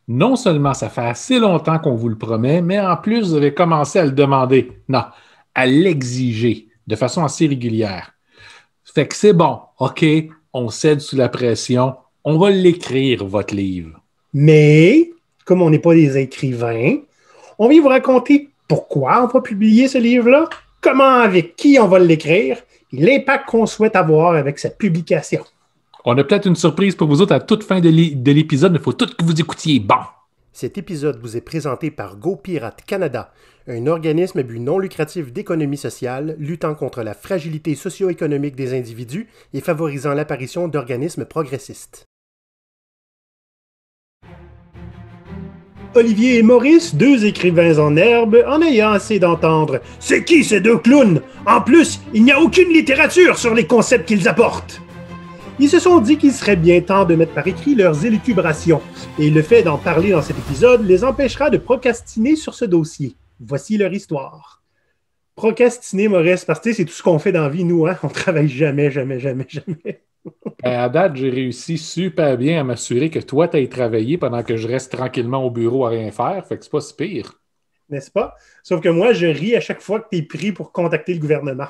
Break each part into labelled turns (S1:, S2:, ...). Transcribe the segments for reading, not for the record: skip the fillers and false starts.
S1: Non seulement ça fait assez longtemps qu'on vous le promet, mais en plus, vous avez commencé à le demander. Non, à l'exiger de façon assez régulière. Fait que c'est bon, OK, on cède sous la pression, on va l'écrire, votre livre.
S2: Mais, comme on n'est pas des écrivains, on vient vous raconter pourquoi on va publier ce livre-là, comment, avec qui on va l'écrire, et l'impact qu'on souhaite avoir avec cette publication.
S1: On a peut-être une surprise pour vous autres à toute fin de l'épisode, mais il faut tout que vous écoutiez. Bon.
S3: Cet épisode vous est présenté par GoPirate Canada, un organisme à but non lucratif d'économie sociale luttant contre la fragilité socio-économique des individus et favorisant l'apparition d'organismes progressistes.
S2: Olivier et Maurice, deux écrivains en herbe, en ayant assez d'entendre « C'est qui ces deux clowns? En plus, il n'y a aucune littérature sur les concepts qu'ils apportent !» Ils se sont dit qu'il serait bien temps de mettre par écrit leurs élucubrations, et le fait d'en parler dans cet épisode les empêchera de procrastiner sur ce dossier. Voici leur histoire. Procrastiner, Maurice, parce que c'est tout ce qu'on fait dans la vie, nous, hein? On travaille jamais.
S1: À date, j'ai réussi super bien à m'assurer que toi, tu ailles travailler pendant que je reste tranquillement au bureau à rien faire. Fait que c'est pas si pire.
S2: N'est-ce pas? Sauf que moi, je ris à chaque fois que tu es pris pour contacter le gouvernement.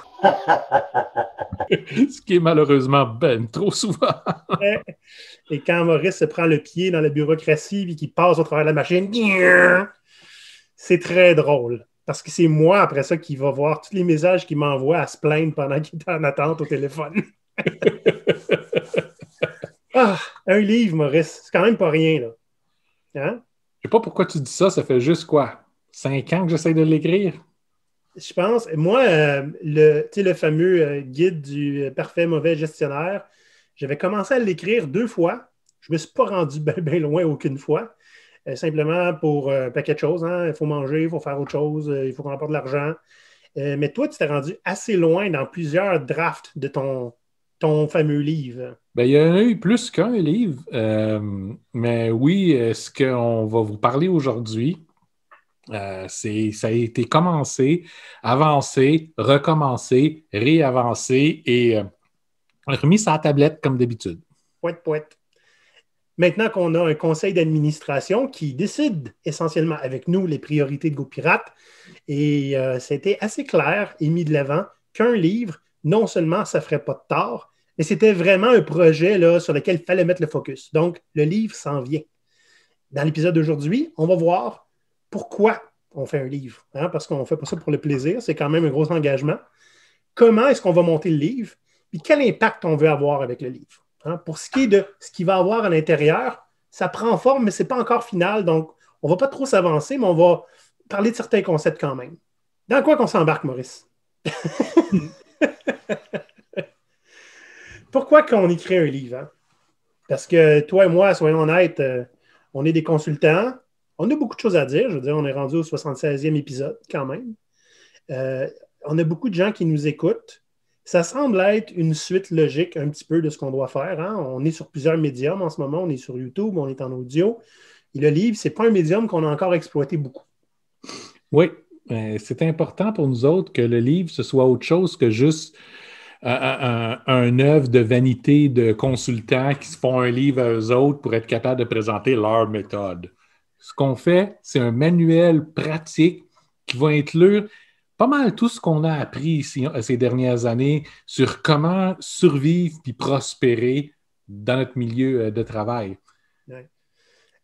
S1: Ce qui est malheureusement ben trop souvent.
S2: Et quand Maurice se prend le pied dans la bureaucratie et qu'il passe au travers de la machine, c'est très drôle. Parce que c'est moi, après ça, qui va voir tous les messages qu'il m'envoie à se plaindre pendant qu'il est en attente au téléphone. Un livre, Maurice, c'est quand même pas rien, là. Hein?
S1: Je sais pas pourquoi tu dis ça, ça fait juste quoi? 5 ans que j'essaie de l'écrire?
S2: Je pense, moi, le fameux guide du parfait mauvais gestionnaire, j'avais commencé à l'écrire 2 fois. Je ne me suis pas rendu bien loin aucune fois. Simplement pour un paquet de choses. Hein? Il faut manger, il faut faire autre chose, il faut qu'on apporte de l'argent. Mais toi, tu t'es rendu assez loin dans plusieurs drafts de ton fameux livre.
S1: Ben, il y en a eu plus qu'un livre. Mais oui, ce qu'on va vous parler aujourd'hui, ça a été commencé, avancé, recommencé, réavancé et remis sur la tablette comme d'habitude.
S2: Poète. Maintenant qu'on a un conseil d'administration qui décide essentiellement avec nous les priorités de GoPirate, et c'était assez clair et mis de l'avant qu'un livre, non seulement ça ne ferait pas de tort, mais c'était vraiment un projet là, sur lequel il fallait mettre le focus. Donc, le livre s'en vient. Dans l'épisode d'aujourd'hui, on va voir pourquoi on fait un livre. Hein, parce qu'on ne fait pas ça pour le plaisir, c'est quand même un gros engagement. Comment est-ce qu'on va monter le livre? Puis quel impact on veut avoir avec le livre? Hein, pour ce qui est de ce qu'il va avoir à l'intérieur, ça prend forme, mais ce n'est pas encore final. Donc, on ne va pas trop s'avancer, mais on va parler de certains concepts quand même. Dans quoi qu'on s'embarque, Maurice? Pourquoi qu'on écrit un livre? Hein? Parce que toi et moi, soyons honnêtes, on est des consultants. On a beaucoup de choses à dire. Je veux dire, on est rendu au 76e épisode quand même. On a beaucoup de gens qui nous écoutent. Ça semble être une suite logique un petit peu de ce qu'on doit faire. Hein? On est sur plusieurs médiums en ce moment. On est sur YouTube, on est en audio. Et le livre, ce n'est pas un médium qu'on a encore exploité beaucoup.
S1: Oui, c'est important pour nous autres que le livre, ce soit autre chose que juste un œuvre de vanité de consultants qui se font un livre à eux autres pour être capables de présenter leur méthode. Ce qu'on fait, c'est un manuel pratique qui va inclure pas mal tout ce qu'on a appris ici, ces dernières années sur comment survivre et prospérer dans notre milieu de travail.
S2: Ouais.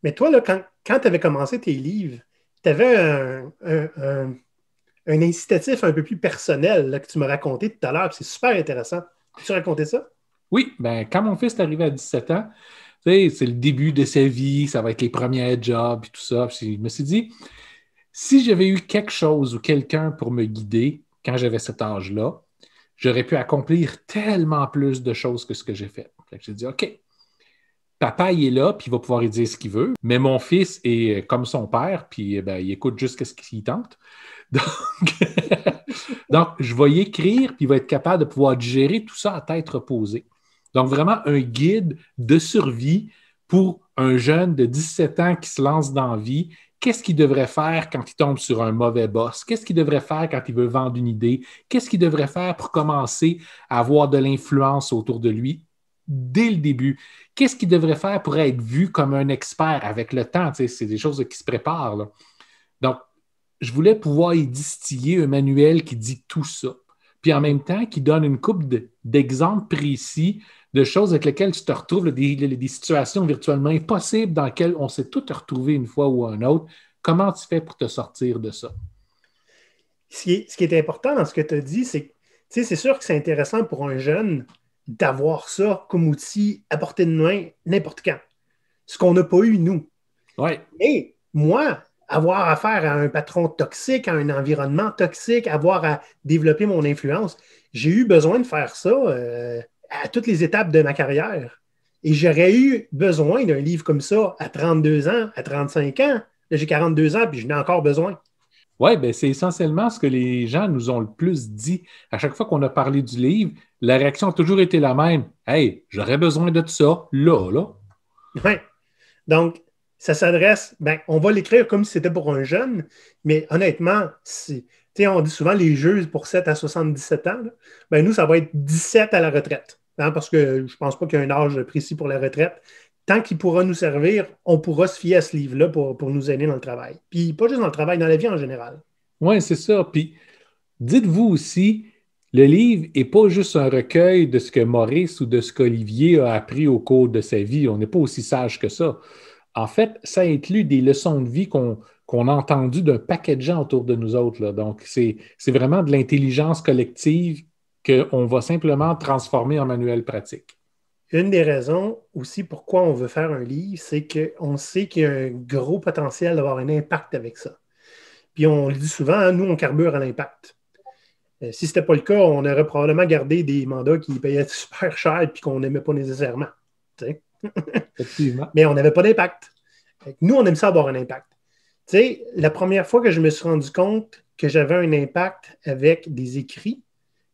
S2: Mais toi, là, quand tu avais commencé tes livres, tu avais un incitatif un peu plus personnel là, que tu m'as raconté tout à l'heure. C'est super intéressant. Peux-tu raconter ça?
S1: Oui, ben, quand mon fils est arrivé à 17 ans, c'est le début de sa vie, ça va être les premiers jobs et tout ça. Puis je me suis dit, si j'avais eu quelque chose ou quelqu'un pour me guider quand j'avais cet âge-là, j'aurais pu accomplir tellement plus de choses que ce que j'ai fait. Fait que j'ai dit, OK, papa, il est là, puis il va pouvoir y dire ce qu'il veut, mais mon fils est comme son père, puis ben, il écoute juste ce qu'il tente. Donc, je vais y écrire, puis il va être capable de pouvoir gérer tout ça à tête reposée. Donc, vraiment un guide de survie pour un jeune de 17 ans qui se lance dans la vie. Qu'est-ce qu'il devrait faire quand il tombe sur un mauvais boss? Qu'est-ce qu'il devrait faire quand il veut vendre une idée? Qu'est-ce qu'il devrait faire pour commencer à avoir de l'influence autour de lui? dès le début. Qu'est-ce qu'il devrait faire pour être vu comme un expert avec le temps? C'est des choses qui se préparent, là. Donc, je voulais pouvoir y distiller un manuel qui dit tout ça. Puis en même temps, qui donne une couple d'exemples précis de choses avec lesquelles tu te retrouves, là, des situations virtuellement impossibles dans lesquelles on s'est tous retrouvés une fois ou un autre. Comment tu fais pour te sortir de ça?
S2: Ce qui est important dans ce que tu as dit, c'est que c'est sûr que c'est intéressant pour un jeune d'avoir ça comme outil à portée de main n'importe quand. Ce qu'on n'a pas eu, nous.
S1: Ouais.
S2: Et moi, avoir affaire à un patron toxique, à un environnement toxique, avoir à développer mon influence, j'ai eu besoin de faire ça à toutes les étapes de ma carrière. Et j'aurais eu besoin d'un livre comme ça à 32 ans, à 35 ans. Là, j'ai 42 ans, puis je n'ai encore besoin.
S1: Oui, ben c'est essentiellement ce que les gens nous ont le plus dit. À chaque fois qu'on a parlé du livre, la réaction a toujours été la même. Hey, j'aurais besoin de ça, là.
S2: Oui. Donc, ça s'adresse, on va l'écrire comme si c'était pour un jeune, mais honnêtement, on dit souvent les jeux pour 7 à 77 ans. Là, nous, ça va être 17 à la retraite. Hein, parce que je ne pense pas qu'il y ait un âge précis pour la retraite. Tant qu'il pourra nous servir, on pourra se fier à ce livre-là pour nous aider dans le travail. Puis pas juste dans le travail, dans la vie en général.
S1: Oui, c'est ça. Puis dites-vous aussi, le livre n'est pas juste un recueil de ce que Maurice ou de ce qu'Olivier a appris au cours de sa vie. On n'est pas aussi sage que ça. En fait, ça inclut des leçons de vie qu'on a entendues d'un paquet de gens autour de nous autres, là. Donc, c'est vraiment de l'intelligence collective qu'on va simplement transformer en manuel pratique.
S2: Une des raisons aussi pourquoi on veut faire un livre, c'est qu'on sait qu'il y a un gros potentiel d'avoir un impact avec ça. Puis on le dit souvent, hein, nous, on carbure à l'impact. Si ce n'était pas le cas, on aurait probablement gardé des mandats qui payaient super cher et qu'on n'aimait pas nécessairement.
S1: Effectivement.
S2: Mais on n'avait pas d'impact. Nous, on aime ça avoir un impact. La première fois que je me suis rendu compte que j'avais un impact avec des écrits,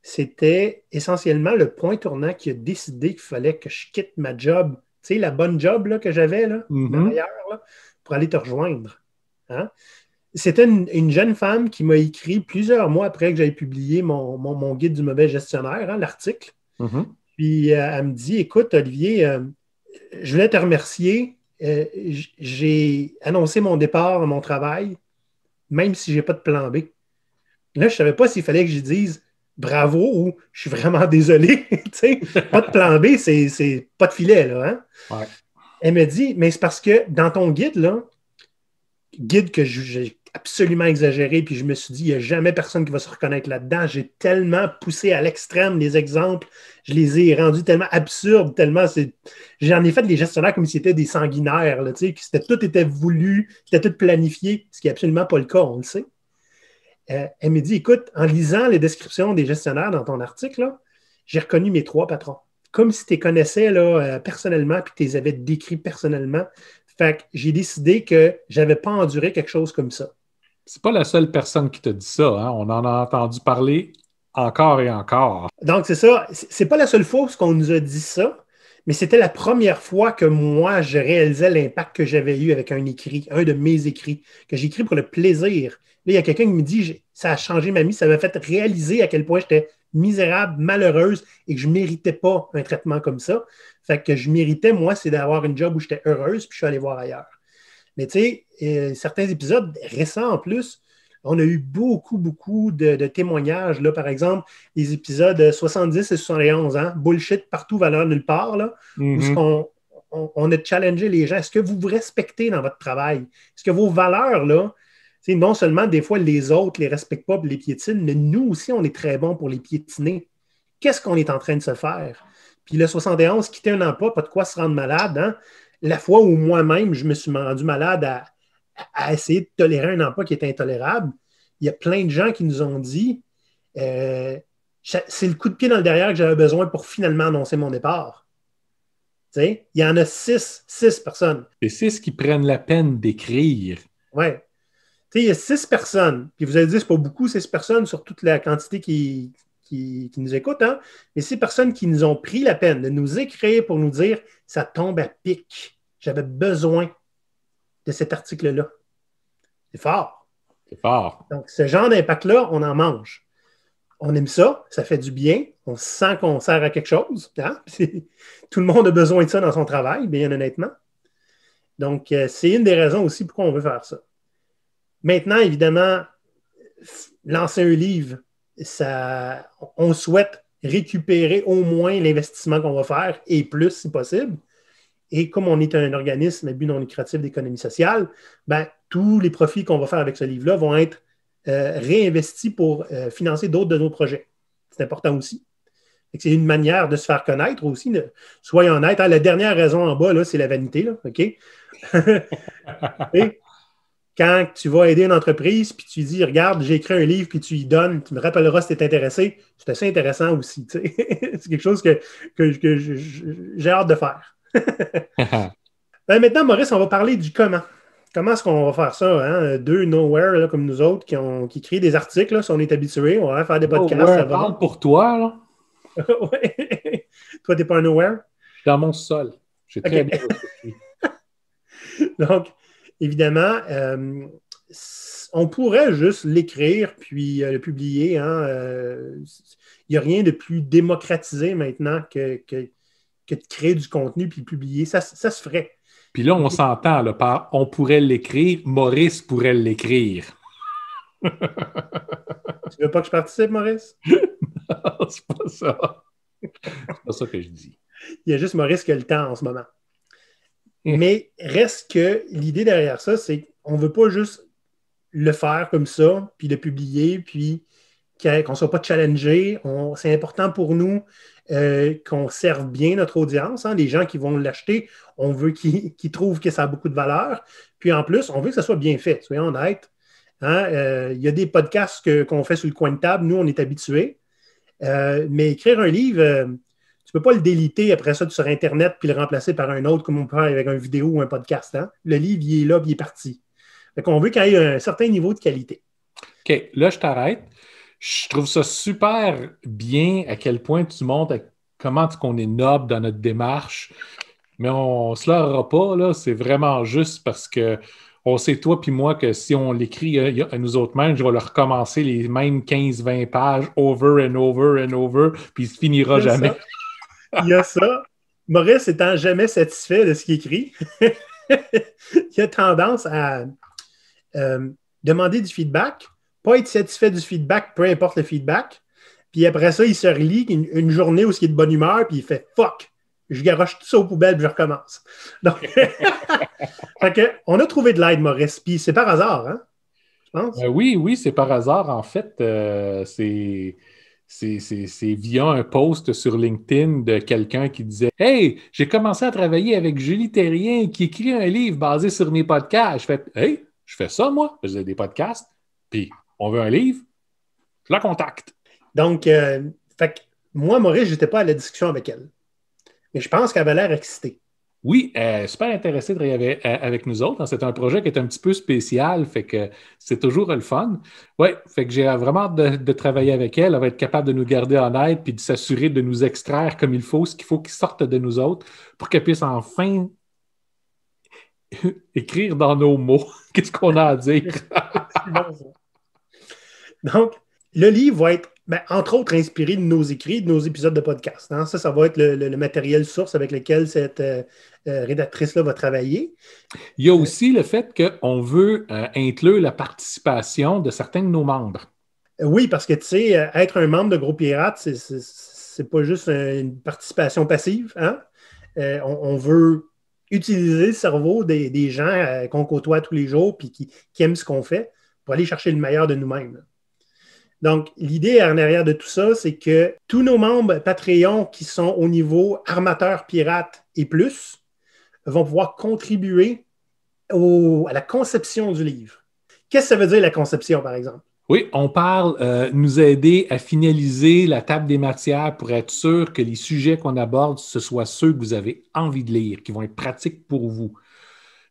S2: c'était essentiellement le point tournant qui a décidé qu'il fallait que je quitte ma job, la bonne job là, que j'avais, là, ma meilleure, là, pour aller te rejoindre. Hein? C'était une jeune femme qui m'a écrit plusieurs mois après que j'avais publié mon guide du mauvais gestionnaire, hein, l'article.
S1: Mm-hmm.
S2: Puis elle me dit, écoute, Olivier, je voulais te remercier. J'ai annoncé mon départ à mon travail, même si je n'ai pas de plan B. Là, je ne savais pas s'il fallait que je dise bravo ou je suis vraiment désolé. Pas de plan B, c'est pas de filet. Là, hein?
S1: Ouais.
S2: Elle me dit, mais c'est parce que dans ton guide, là, guide que j'ai absolument exagéré, puis je me suis dit, il n'y a jamais personne qui va se reconnaître là-dedans. J'ai tellement poussé à l'extrême les exemples, je les ai rendus tellement absurdes, j'en ai fait des gestionnaires comme si c'était des sanguinaires, là, que tout était voulu, c'était tout planifié, ce qui n'est absolument pas le cas, on le sait. Elle me dit, écoute, en lisant les descriptions des gestionnaires dans ton article, là, j'ai reconnu mes 3 patrons. Comme si tu les connaissais là, personnellement, puis tu les avais décrits personnellement. Fait que j'ai décidé que je n'avais pas enduré quelque chose comme ça.
S1: C'est pas la seule personne qui te dit ça, hein? On en a entendu parler encore et encore.
S2: Donc, c'est ça. C'est pas la seule fois qu'on nous a dit ça, mais c'était la première fois que moi, je réalisais l'impact que j'avais eu avec un écrit, un de mes écrits, que j'ai écrit pour le plaisir. Là, il y a quelqu'un qui me dit, ça a changé ma vie, ça m'a fait réaliser à quel point j'étais misérable, malheureuse et que je ne méritais pas un traitement comme ça. Fait que je méritais, moi, c'est d'avoir une job où j'étais heureuse, puis je suis allé voir ailleurs. Mais tu sais, certains épisodes récents en plus, on a eu beaucoup de témoignages. Là, par exemple, les épisodes 70 et 71, hein, bullshit partout, valeur nulle part, là, où on a challengé les gens. Est-ce que vous vous respectez dans votre travail? Est-ce que vos valeurs, là, non seulement des fois les autres ne les respectent pas et les piétinent, mais nous aussi, on est très bons pour les piétiner. Qu'est-ce qu'on est en train de se faire? Puis le 71, quitter un emploi, pas de quoi se rendre malade. Hein? La fois où moi-même, je me suis rendu malade à essayer de tolérer un emploi qui était intolérable, il y a plein de gens qui nous ont dit c'est le coup de pied dans le derrière que j'avais besoin pour finalement annoncer mon départ. Il y en a 6 personnes.
S1: C'est 6 qui prennent la peine d'écrire.
S2: Oui. Il y a 6 personnes, puis vous allez dire, c'est pas beaucoup, 6 personnes sur toute la quantité qui nous écoutent, hein? Mais 6 personnes qui nous ont pris la peine de nous écrire pour nous dire ça tombe à pic. J'avais besoin de cet article-là. C'est fort.
S1: C'est fort.
S2: Donc, ce genre d'impact-là, on en mange. on aime ça, ça fait du bien, on sent qu'on sert à quelque chose. Hein? Tout le monde a besoin de ça dans son travail, bien honnêtement. Donc, c'est une des raisons aussi pourquoi on veut faire ça. Maintenant, évidemment, lancer un livre, on souhaite récupérer au moins l'investissement qu'on va faire et plus si possible. Et comme on est un organisme à but non lucratif d'économie sociale, ben, tous les profits qu'on va faire avec ce livre-là vont être réinvestis pour financer d'autres de nos projets. C'est important aussi. C'est une manière de se faire connaître aussi. Soyons honnêtes, hein, la dernière raison en bas, là, c'est la vanité. Là, OK? Et quand tu vas aider une entreprise, puis tu dis, regarde, j'ai écrit un livre, puis tu y donnes, tu me rappelleras si tu es intéressé, c'est assez intéressant aussi. C'est quelque chose que j'ai hâte de faire. Ben, maintenant, Maurice, on va parler du comment. Comment est-ce qu'on va faire ça? Hein? Deux nowhere là, comme nous autres qui créent des articles, là, si on est habitué, on va faire des podcasts.
S1: Nowhere, parle pour toi, là.
S2: Ouais. Toi, t'es pas un nowhere?
S1: Je suis dans mon sol. J'ai très bien réfléchi.
S2: Donc, évidemment, on pourrait juste l'écrire puis le publier. Hein? Il n'y a rien de plus démocratisé maintenant que de créer du contenu puis le publier. Ça se ferait.
S1: Puis là, on s'entend là, par on pourrait l'écrire, Maurice pourrait l'écrire.
S2: Tu veux pas que je participe, Maurice?
S1: Non, c'est pas ça. C'est pas ça que je dis.
S2: Il y a juste Maurice qui a le temps en ce moment. Mais reste que l'idée derrière ça, c'est qu'on ne veut pas juste le faire comme ça, puis le publier, puis qu'on ne soit pas challengé. C'est important pour nous qu'on serve bien notre audience. Hein, les gens qui vont l'acheter, on veut qu'ils trouvent que ça a beaucoup de valeur. Puis en plus, on veut que ça soit bien fait. Soyons honnêtes. Hein, y a des podcasts qu'on fait sur le coin de table. Nous, on est habitués. Mais écrire un livre, tu ne peux pas le déliter après ça sur Internet puis le remplacer par un autre comme on peut faire avec une vidéo ou un podcast. Hein? Le livre, il est là puis il est parti. Donc, on veut qu'il y ait un certain niveau de qualité.
S1: OK, là, je t'arrête. Je trouve ça super bien à quel point tu montres comment on est noble dans notre démarche. Mais on ne se leurrera pas, là. C'est vraiment juste parce que on sait, toi puis moi, que si on l'écrit à nous autres mêmes, je vais le recommencer les mêmes 15-20 pages over and over and over, puis il se finira jamais.
S2: Il y a ça. Maurice étant jamais satisfait de ce qu'il écrit, il a tendance à demander du feedback, pas être satisfait du feedback, peu importe le feedback. Puis après ça, il se relie une journée où il est de bonne humeur, puis il fait « fuck ». Je garoche tout ça aux poubelles, puis je recommence. Donc, fait que, on a trouvé de l'aide, Maurice. Puis c'est par hasard, hein? Je pense.
S1: Oui, c'est par hasard. En fait, c'est via un post sur LinkedIn de quelqu'un qui disait « Hey, j'ai commencé à travailler avec Julie Terrien qui écrit un livre basé sur mes podcasts. » Je fais « Hey, je fais ça, moi. Je fais des podcasts. Puis, on veut un livre. Je la contacte. »
S2: Donc, fait que moi, Maurice, je n'étais pas à la discussion avec elle. Mais je pense qu'elle avait l'air excitée.
S1: Oui, super intéressée de travailler avec nous autres. C'est un projet qui est un petit peu spécial, fait que c'est toujours le fun. Oui, fait que j'ai vraiment hâte de travailler avec elle. Elle va être capable de nous garder honnêtes puis de s'assurer de nous extraire comme il faut, ce qu'il faut qu'ils sortent de nous autres pour qu'elle puisse enfin écrire dans nos mots qu'est-ce qu'on a à dire.
S2: C'est bon, ça. Donc, le livre va être, entre autres, inspiré de nos écrits, de nos épisodes de podcast. Hein. Ça va être le matériel source avec lequel cette rédactrice-là va travailler.
S1: Il y a aussi le fait qu'on veut inclure la participation de certains de nos membres.
S2: Oui, parce que, tu sais, être un membre de Gros Pirate, c'est pas juste une participation passive. Hein? On veut utiliser le cerveau des gens qu'on côtoie tous les jours puis qui aiment ce qu'on fait pour aller chercher le meilleur de nous-mêmes. Donc, l'idée en arrière de tout ça, c'est que tous nos membres Patreon qui sont au niveau armateur pirate et plus vont pouvoir contribuer à la conception du livre. Qu'est-ce que ça veut dire la conception, par exemple?
S1: Oui, on parle nous aider à finaliser la table des matières pour être sûr que les sujets qu'on aborde, ce soient ceux que vous avez envie de lire, qui vont être pratiques pour vous.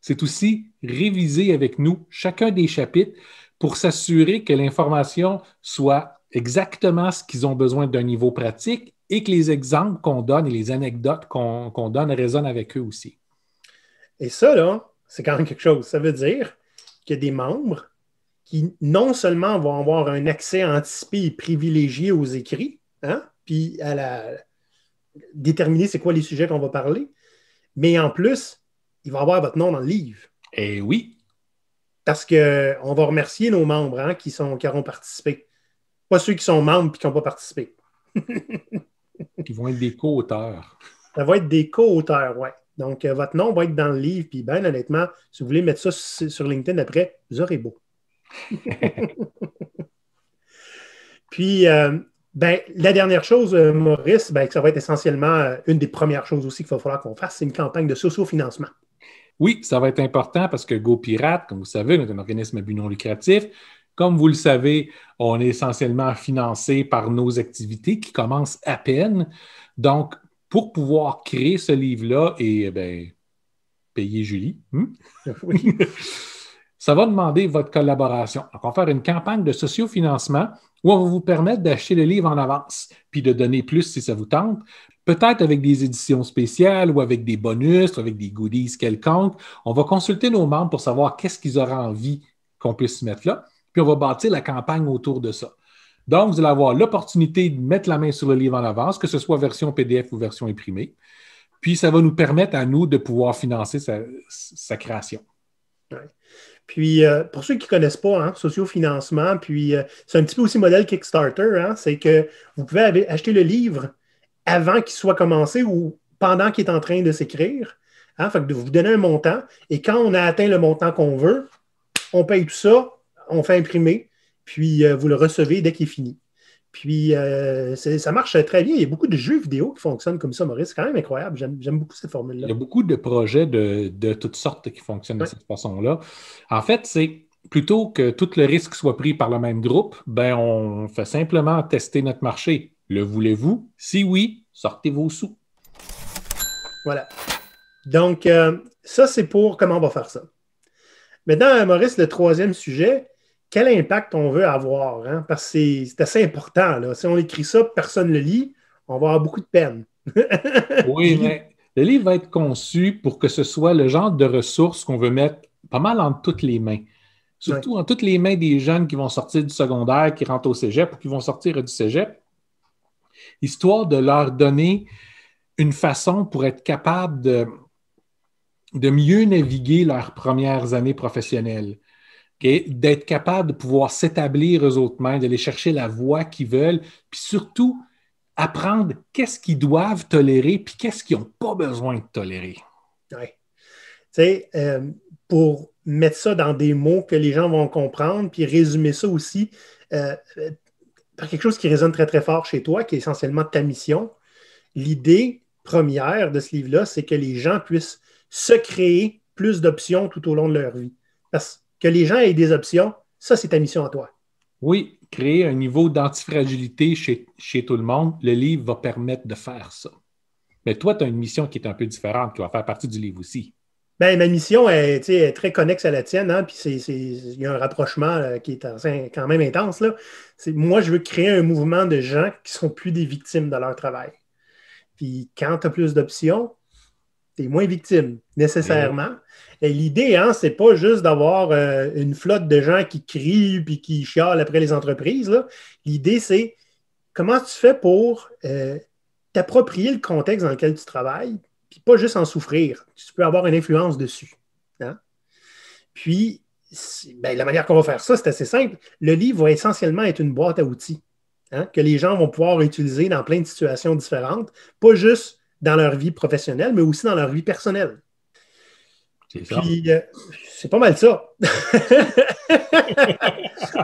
S1: C'est aussi réviser avec nous chacun des chapitres pour s'assurer que l'information soit exactement ce qu'ils ont besoin d'un niveau pratique et que les exemples qu'on donne et les anecdotes qu'on donne résonnent avec eux aussi.
S2: Et ça, là, c'est quand même quelque chose. Ça veut dire qu'il y a des membres qui non seulement vont avoir un accès anticipé et privilégié aux écrits, hein, puis déterminer c'est quoi les sujets qu'on va parler, mais en plus, il va avoir votre nom dans le livre.
S1: Eh oui.
S2: Parce qu'on va remercier nos membres hein, qui auront participé. Pas ceux qui sont membres et qui n'ont pas participé.
S1: Ils vont être des co-auteurs.
S2: Ça va être des co-auteurs, oui. Donc, votre nom va être dans le livre. Puis, ben honnêtement, si vous voulez mettre ça sur LinkedIn après, vous aurez beau. Puis, la dernière chose, Maurice, que ça va être essentiellement une des premières choses aussi qu'il va falloir qu'on fasse, c'est une campagne de sociofinancement.
S1: Oui, ça va être important parce que GoPirate, comme vous savez, est un organisme à but non lucratif. Comme vous le savez, on est essentiellement financé par nos activités qui commencent à peine. Donc, pour pouvoir créer ce livre-là et payer Julie,
S2: oui.
S1: ça va demander votre collaboration. Donc, on va faire une campagne de sociofinancement où on va vous permettre d'acheter le livre en avance puis de donner plus si ça vous tente. Peut-être avec des éditions spéciales ou avec des bonus ou avec des goodies quelconques. On va consulter nos membres pour savoir qu'est-ce qu'ils auraient envie qu'on puisse mettre là. Puis on va bâtir la campagne autour de ça. Donc, vous allez avoir l'opportunité de mettre la main sur le livre en avance, que ce soit version PDF ou version imprimée. Puis, ça va nous permettre à nous de pouvoir financer sa création.
S2: Ouais. Puis, pour ceux qui ne connaissent pas, hein, sociofinancement, puis c'est un petit peu aussi modèle Kickstarter, hein, c'est que vous pouvez acheter le livre avant qu'il soit commencé ou pendant qu'il est en train de s'écrire. Hein, fait que de vous donner un montant. Et quand on a atteint le montant qu'on veut, on paye tout ça, on fait imprimer, puis vous le recevez dès qu'il est fini. Puis ça marche très bien. Il y a beaucoup de jeux vidéo qui fonctionnent comme ça, Maurice. C'est quand même incroyable. J'aime beaucoup cette formule-là.
S1: Il y a beaucoup de projets de toutes sortes qui fonctionnent de cette façon-là. En fait, c'est plutôt que tout le risque soit pris par le même groupe, on fait simplement tester notre marché. Le voulez-vous? Si oui, sortez vos sous.
S2: Voilà. Donc, ça, c'est pour comment on va faire ça. Maintenant, Maurice, le troisième sujet, quel impact on veut avoir? Hein? Parce que c'est assez important. Là. Si on écrit ça, personne ne le lit, on va avoir beaucoup de peine.
S1: Oui, mais le livre va être conçu pour que ce soit le genre de ressources qu'on veut mettre pas mal entre toutes les mains. Surtout en toutes les mains des jeunes qui vont sortir du secondaire, qui rentrent au cégep ou qui vont sortir du cégep, histoire de leur donner une façon pour être capable de mieux naviguer leurs premières années professionnelles. Okay? D'être capable de pouvoir s'établir eux autres mêmes, d'aller chercher la voie qu'ils veulent, puis surtout apprendre qu'est-ce qu'ils doivent tolérer puis qu'est-ce qu'ils n'ont pas besoin de tolérer.
S2: Oui. Tu sais, pour mettre ça dans des mots que les gens vont comprendre, puis résumer ça aussi par quelque chose qui résonne très, très fort chez toi, qui est essentiellement ta mission. L'idée première de ce livre-là, c'est que les gens puissent se créer plus d'options tout au long de leur vie. Parce que les gens aient des options, ça, c'est ta mission à toi.
S1: Oui, créer un niveau d'antifragilité chez tout le monde, le livre va permettre de faire ça. Mais toi, tu as une mission qui est un peu différente, qui va faire partie du livre aussi.
S2: Bien, ma mission est très connexe à la tienne, hein, puis il y a un rapprochement qui est quand même intense. Là. Moi, je veux créer un mouvement de gens qui ne sont plus des victimes de leur travail. Puis quand tu as plus d'options, tu es moins victime, nécessairement. Et l'idée, hein, c'est pas juste d'avoir une flotte de gens qui crient puis qui chialent après les entreprises. Là. L'idée, c'est comment tu fais pour t'approprier le contexte dans lequel tu travailles, puis pas juste en souffrir. Tu peux avoir une influence dessus. Hein? Puis, la manière qu'on va faire ça, c'est assez simple. Le livre va essentiellement être une boîte à outils hein, que les gens vont pouvoir utiliser dans plein de situations différentes, pas juste dans leur vie professionnelle, mais aussi dans leur vie personnelle.
S1: C'est ça.
S2: Puis, c'est pas mal ça.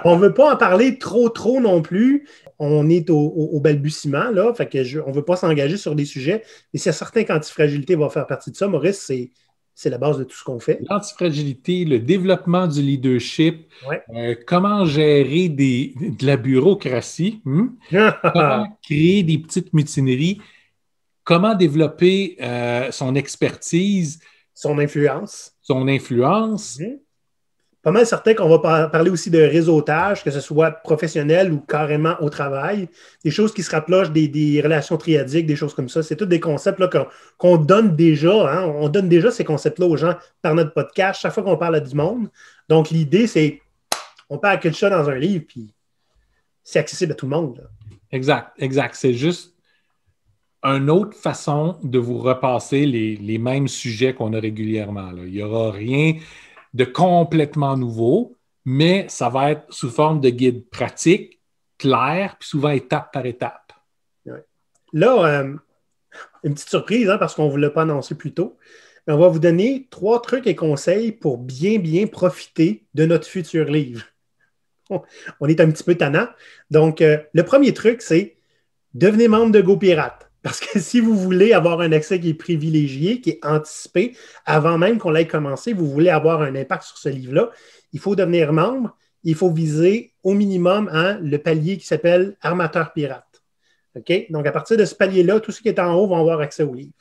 S2: On ne veut pas en parler trop non plus. On est au balbutiement, là. Fait que on ne veut pas s'engager sur des sujets. Mais c'est certain qu'antifragilité va faire partie de ça. Maurice, c'est la base de tout ce qu'on fait.
S1: L'antifragilité, le développement du leadership,
S2: ouais.
S1: Comment gérer de la bureaucratie, comment créer des petites mutineries, comment développer son expertise,
S2: son influence. Pas mal certain qu'on va parler aussi de réseautage, que ce soit professionnel ou carrément au travail. Des choses qui se rapprochent des relations triadiques, des choses comme ça. C'est tous des concepts là, qu'on donne déjà. Hein? On donne déjà ces concepts-là aux gens par notre podcast chaque fois qu'on parle à du monde. Donc, l'idée, c'est On package ça dans un livre, puis c'est accessible à tout le monde. Là.
S1: Exact. C'est juste une autre façon de vous repasser les mêmes sujets qu'on a régulièrement. Là. Il n'y aura rien de complètement nouveau, mais ça va être sous forme de guide pratique, clair, puis souvent étape par étape.
S2: Ouais. Là, une petite surprise, hein, parce qu'on ne vous l'a pas annoncé plus tôt, mais on va vous donner 3 trucs et conseils pour bien profiter de notre futur livre. On est un petit peu tannant. Donc, le premier truc, c'est devenez membre de GoPirate. Parce que si vous voulez avoir un accès qui est privilégié, qui est anticipé, avant même qu'on l'ait commencé, vous voulez avoir un impact sur ce livre-là, il faut devenir membre, il faut viser au minimum le palier qui s'appelle Armateur Pirate. OK? Donc, à partir de ce palier-là, tout ce qui est en haut vont avoir accès au livre.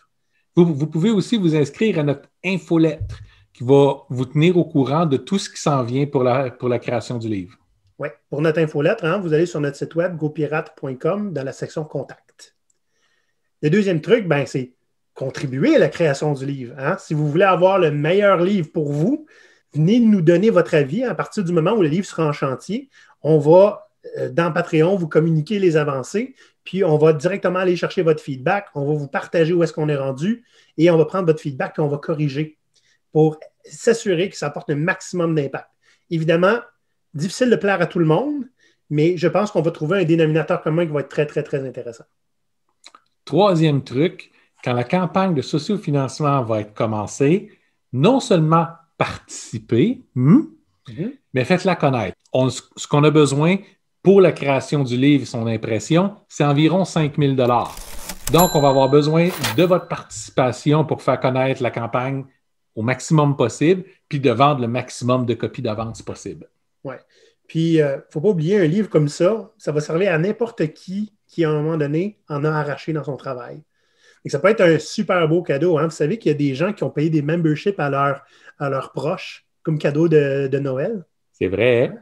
S1: Vous pouvez aussi vous inscrire à notre infolettre qui va vous tenir au courant de tout ce qui s'en vient pour la création du livre.
S2: Oui, pour notre infolettre, vous allez sur notre site web gopirate.com dans la section Contact. Le deuxième truc, c'est contribuer à la création du livre. Si vous voulez avoir le meilleur livre pour vous, venez nous donner votre avis à partir du moment où le livre sera en chantier. On va, dans Patreon, vous communiquer les avancées, puis on va directement aller chercher votre feedback, on va vous partager où est-ce qu'on est rendu, et on va prendre votre feedback et on va corriger pour s'assurer que ça apporte le maximum d'impact. Évidemment, difficile de plaire à tout le monde, mais je pense qu'on va trouver un dénominateur commun qui va être très, très, très intéressant.
S1: Troisième truc, quand la campagne de sociofinancement va être commencée, non seulement participer, mais faites-la connaître. Ce qu'on a besoin pour la création du livre et son impression, c'est environ 5 000 $. Donc, on va avoir besoin de votre participation pour faire connaître la campagne au maximum possible, puis de vendre le maximum de copies d'avance possible.
S2: Oui. Puis, il ne faut pas oublier, un livre comme ça va servir à n'importe qui, à un moment donné, en a arraché dans son travail. Et ça peut être un super beau cadeau. Vous savez qu'il y a des gens qui ont payé des memberships à leurs proches comme cadeau de Noël.
S1: C'est vrai.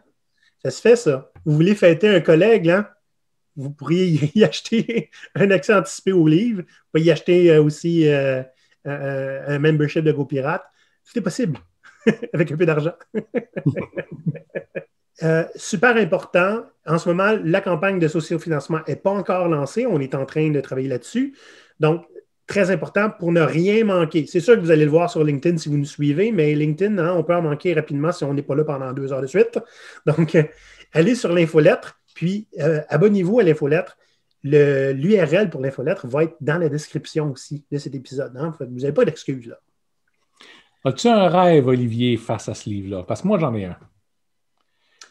S2: Ça se fait, ça. Vous voulez fêter un collègue, vous pourriez y acheter un accès anticipé au livre. Vous pouvez y acheter aussi un membership de GoPirate. Tout est possible avec un peu d'argent. Super important. En ce moment, la campagne de sociofinancement n'est pas encore lancée. On est en train de travailler là-dessus. Donc, très important pour ne rien manquer. C'est sûr que vous allez le voir sur LinkedIn si vous nous suivez, mais LinkedIn, on peut en manquer rapidement si on n'est pas là pendant 2 heures de suite. Donc, allez sur l'infolettre, puis abonnez-vous à l'infolettre. L'URL pour l'infolettre va être dans la description aussi de cet épisode. Vous n'avez pas d'excuses là.
S1: As-tu un rêve, Olivier, face à ce livre-là? Parce que moi, j'en ai un.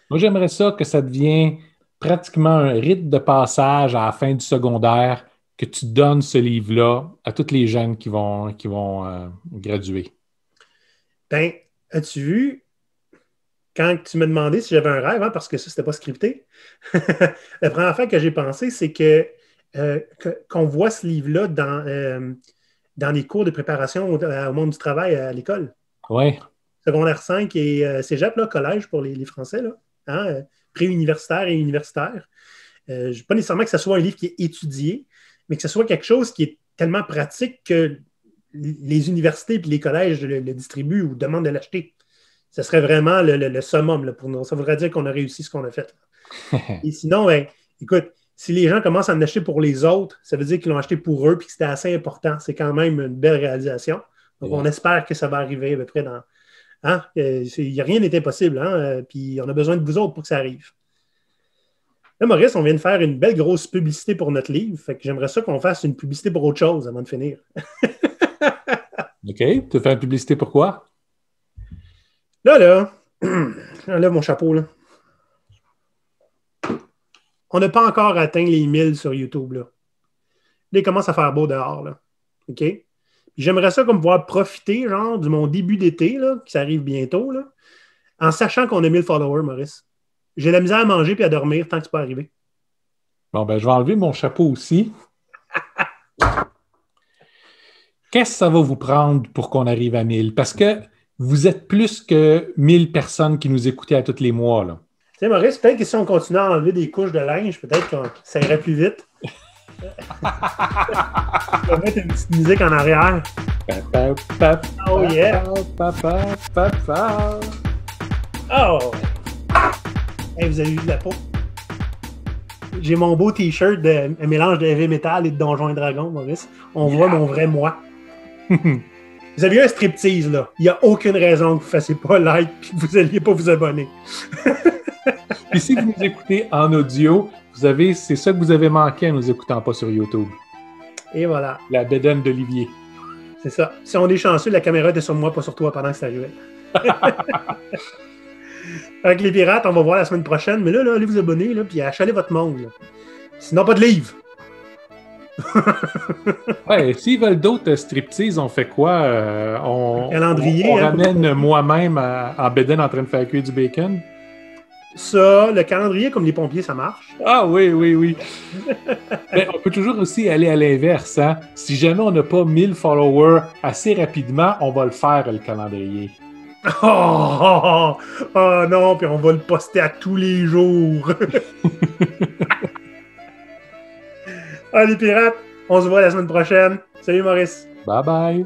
S1: Moi, j'aimerais ça que ça devienne pratiquement un rite de passage à la fin du secondaire, que tu donnes ce livre-là à tous les jeunes qui vont graduer.
S2: Ben, as-tu vu, quand tu m'as demandé si j'avais un rêve, parce que ça, c'était pas scripté, la première affaire que j'ai pensé, c'est qu'on voit ce livre-là dans les cours de préparation au monde du travail à l'école.
S1: Oui.
S2: Secondaire 5 et cégep, collège pour les Français, pré-universitaire et universitaire. Pas nécessairement que ce soit un livre qui est étudié, mais que ce soit quelque chose qui est tellement pratique que les universités et les collèges le distribuent ou demandent de l'acheter. Ce serait vraiment le summum pour nous. Ça voudrait dire qu'on a réussi ce qu'on a fait. Et sinon, écoute, si les gens commencent à en acheter pour les autres, ça veut dire qu'ils l'ont acheté pour eux et que c'était assez important. C'est quand même une belle réalisation. Donc, on espère que ça va arriver à peu près dans... rien n'est impossible. Puis on a besoin de vous autres pour que ça arrive. Là, Maurice, on vient de faire une belle grosse publicité pour notre livre. Fait que j'aimerais ça qu'on fasse une publicité pour autre chose avant de finir.
S1: OK. Tu fais une publicité pour quoi?
S2: Là, j'enlève mon chapeau, là. On n'a pas encore atteint les 1000 sur YouTube, là. Là, il commence à faire beau dehors, là. OK? Puis j'aimerais ça comme pouvoir profiter, genre, de mon début d'été, là, qui arrive bientôt, là, en sachant qu'on a 1000 followers, Maurice. J'ai la misère à manger puis à dormir tant que c'est pas arrivé.
S1: Bon, ben, je vais enlever mon chapeau aussi. Qu'est-ce que ça va vous prendre pour qu'on arrive à 1000? Parce que vous êtes plus que 1000 personnes qui nous écoutaient à tous les mois, là.
S2: Tu sais, Maurice, peut-être que si on continue à enlever des couches de linge, peut-être que ça irait plus vite. On va mettre une petite musique en arrière. Oh yeah! Oh! Hey, vous avez vu de la peau? J'ai mon beau t-shirt de un mélange de heavy metal et de Donjons et Dragons, Maurice. On voit mon vrai moi. Vous avez eu un striptease, là. Il n'y a aucune raison que vous ne fassiez pas like et que vous n'alliez pas vous abonner.
S1: Puis si vous nous écoutez en audio, c'est ça que vous avez manqué en nous écoutant pas sur YouTube.
S2: Et voilà.
S1: La bédaine d'Olivier.
S2: C'est ça. Si on est chanceux, la caméra était sur moi, pas sur toi pendant que ça arrivait. Avec les pirates, on va voir la semaine prochaine. Mais là, allez vous abonner, là, puis achalez votre monde. Là. Sinon, pas de livre.
S1: Ouais, s'ils veulent d'autres striptease, on fait quoi?
S2: Calendrier,
S1: on
S2: hein,
S1: ramène moi-même en bédaine en train de faire cuire du bacon?
S2: Ça, le calendrier, comme les pompiers, ça marche.
S1: Ah oui. Mais on peut toujours aussi aller à l'inverse. Hein? Si jamais on n'a pas 1000 followers assez rapidement, on va le faire, le calendrier.
S2: Oh non, puis on va le poster à tous les jours. Allez, pirates, on se voit la semaine prochaine. Salut, Maurice.
S1: Bye bye.